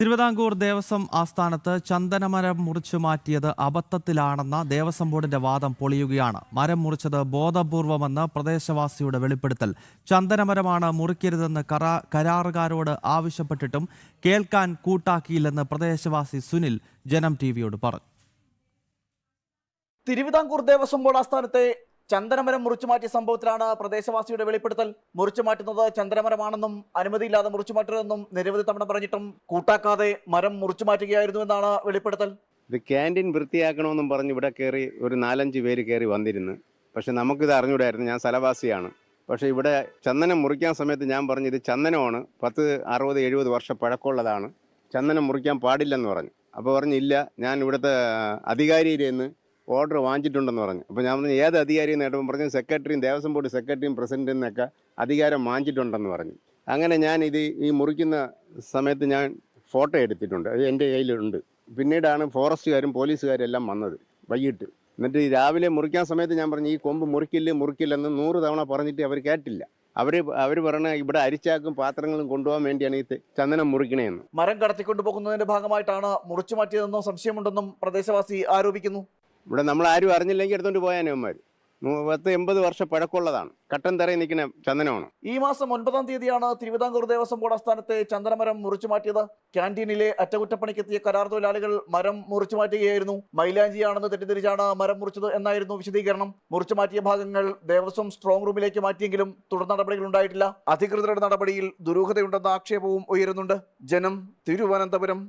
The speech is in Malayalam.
തിരുവിതാംകൂർ ദേവസ്വം ആസ്ഥാനത്ത് ചന്ദനമരം മുറിച്ചു മാറ്റിയത് അബദ്ധത്തിലാണെന്ന ദേവസ്വം ബോർഡിന്റെ വാദം പൊളിയുകയാണ്. മരം മുറിച്ചത് ബോധപൂർവമെന്ന് പ്രദേശവാസിയുടെ വെളിപ്പെടുത്തൽ. ചന്ദനമരമാണ് മുറിക്കരുതെന്ന് കരാറുകാരോട് ആവശ്യപ്പെട്ടിട്ടും കേൾക്കാൻ കൂട്ടാക്കിയില്ലെന്ന് പ്രദേശവാസി സുനിൽ ജനം ടിവിയോട് പറഞ്ഞു. തിരുവിതാംകൂർ ദേവസ്വം ബോർഡ് ആസ്ഥാനത്തെ ചന്ദനമരം മുറിച്ചുമാറ്റിയ സംഭവത്തിലാണ് പ്രദേശവാസിയുടെ വെളിപ്പെടുത്തൽ. മുറിച്ചുമാറ്റുന്നത് ചന്ദനമരമാണെന്നും അനുമതിയില്ലാതെ മുറിച്ചുമാറ്റരുതെന്നും നിരവധി തവണ പറഞ്ഞിട്ടും കൂട്ടാക്കാതെ മരം മുറിച്ചുമാറ്റുകയായിരുന്നു എന്നാണ് വെളിപ്പെടുത്തൽ. ഇത് ക്യാൻറ്റീൻ വൃത്തിയാക്കണമെന്നും പറഞ്ഞ് ഇവിടെ കയറി ഒരു 4-5 പേര് കയറി വന്നിരുന്നു. പക്ഷെ നമുക്കിത് അറിഞ്ഞൂടായിരുന്നു. ഞാൻ സ്ഥലവാസിയാണ്. പക്ഷേ ഇവിടെ ചന്ദനം മുറിക്കാൻ സമയത്ത് ഞാൻ പറഞ്ഞു ഇത് ചന്ദനമാണ്, 10-60-70 വർഷം പഴക്കമുള്ളതാണ്, ചന്ദനം മുറിക്കാൻ പാടില്ലെന്ന് പറഞ്ഞു. അപ്പോൾ പറഞ്ഞു ഇല്ല, ഞാൻ ഇവിടുത്തെ അധികാരിയിൽ നിന്ന് ഓർഡർ വാങ്ങിച്ചിട്ടുണ്ടെന്ന് പറഞ്ഞു. അപ്പോൾ ഞാൻ പറഞ്ഞു ഏത് അധികാരി എന്ന് കേട്ടപ്പോൾ പറഞ്ഞു സെക്രട്ടറിയും ദേവസ്വം ബോർഡ് സെക്രട്ടറിയും പ്രസിഡന്റിൽ നിന്നൊക്കെ അധികാരം വാങ്ങിച്ചിട്ടുണ്ടെന്ന് പറഞ്ഞു. അങ്ങനെ ഞാൻ ഈ മുറിക്കുന്ന സമയത്ത് ഞാൻ ഫോട്ടോ എടുത്തിട്ടുണ്ട്, അത് എൻ്റെ കയ്യിലുണ്ട്. പിന്നീടാണ് ഫോറസ്റ്റുകാരും പോലീസുകാരും എല്ലാം വന്നത് വൈകിട്ട്. എന്നിട്ട് രാവിലെ മുറിക്കാൻ സമയത്ത് ഞാൻ പറഞ്ഞു ഈ കൊമ്പ് മുറിക്കില്ലെന്ന് 100 തവണ പറഞ്ഞിട്ട് അവർ കേട്ടില്ല. അവർ പറഞ്ഞ ഇവിടെ അരിച്ചാക്കും പാത്രങ്ങളും കൊണ്ടുപോകാൻ വേണ്ടിയാണ് ഈ ചന്ദനം മുറിക്കണേന്ന്. മരം കടത്തിക്കൊണ്ടുപോകുന്നതിന്റെ ഭാഗമായിട്ടാണ് മുറിച്ചു മാറ്റിയതെന്നും സംശയമുണ്ടെന്നും പ്രദേശവാസി ആരോപിക്കുന്നു. ഇവിടെ നമ്മൾ ആരും അറിഞ്ഞില്ലെങ്കിൽ എടുത്തോണ്ട് പോയാനവന്മാർ 10-80 വർഷം പഴക്കമുള്ളതാണ്, കട്ടൻ തറയിൽ നിൽക്കുന്ന ചന്ദനമാണ്. ഈ മാസം 9-ാം തീയതിയാണ് തിരുവിതാംകൂർ ദേവസ്വം ബോർഡ് ആസ്ഥാനത്തെ ചന്ദനമരം മുറിച്ചു മാറ്റിയത്. ക്യാന്റീനിലെ അറ്റകുറ്റപ്പണിക്കെത്തിയ കരാർ തൊഴിലാളികൾ മരം മുറിച്ചു മാറ്റുകയായിരുന്നു. മൈലാഞ്ചിയാണെന്ന് തെറ്റിദ്ധരിച്ചാണ് മരം മുറിച്ചത് എന്നായിരുന്നു വിശദീകരണം. മുറിച്ചു മാറ്റിയ ഭാഗങ്ങൾ ദേവസ്വം സ്ട്രോങ് റൂമിലേക്ക് മാറ്റിയെങ്കിലും തുടർ നടപടികൾ ഉണ്ടായിട്ടില്ല. അധികൃതരുടെ നടപടിയിൽ ദുരൂഹതയുണ്ടെന്ന ആക്ഷേപവും ഉയരുന്നുണ്ട്. ജനം, തിരുവനന്തപുരം.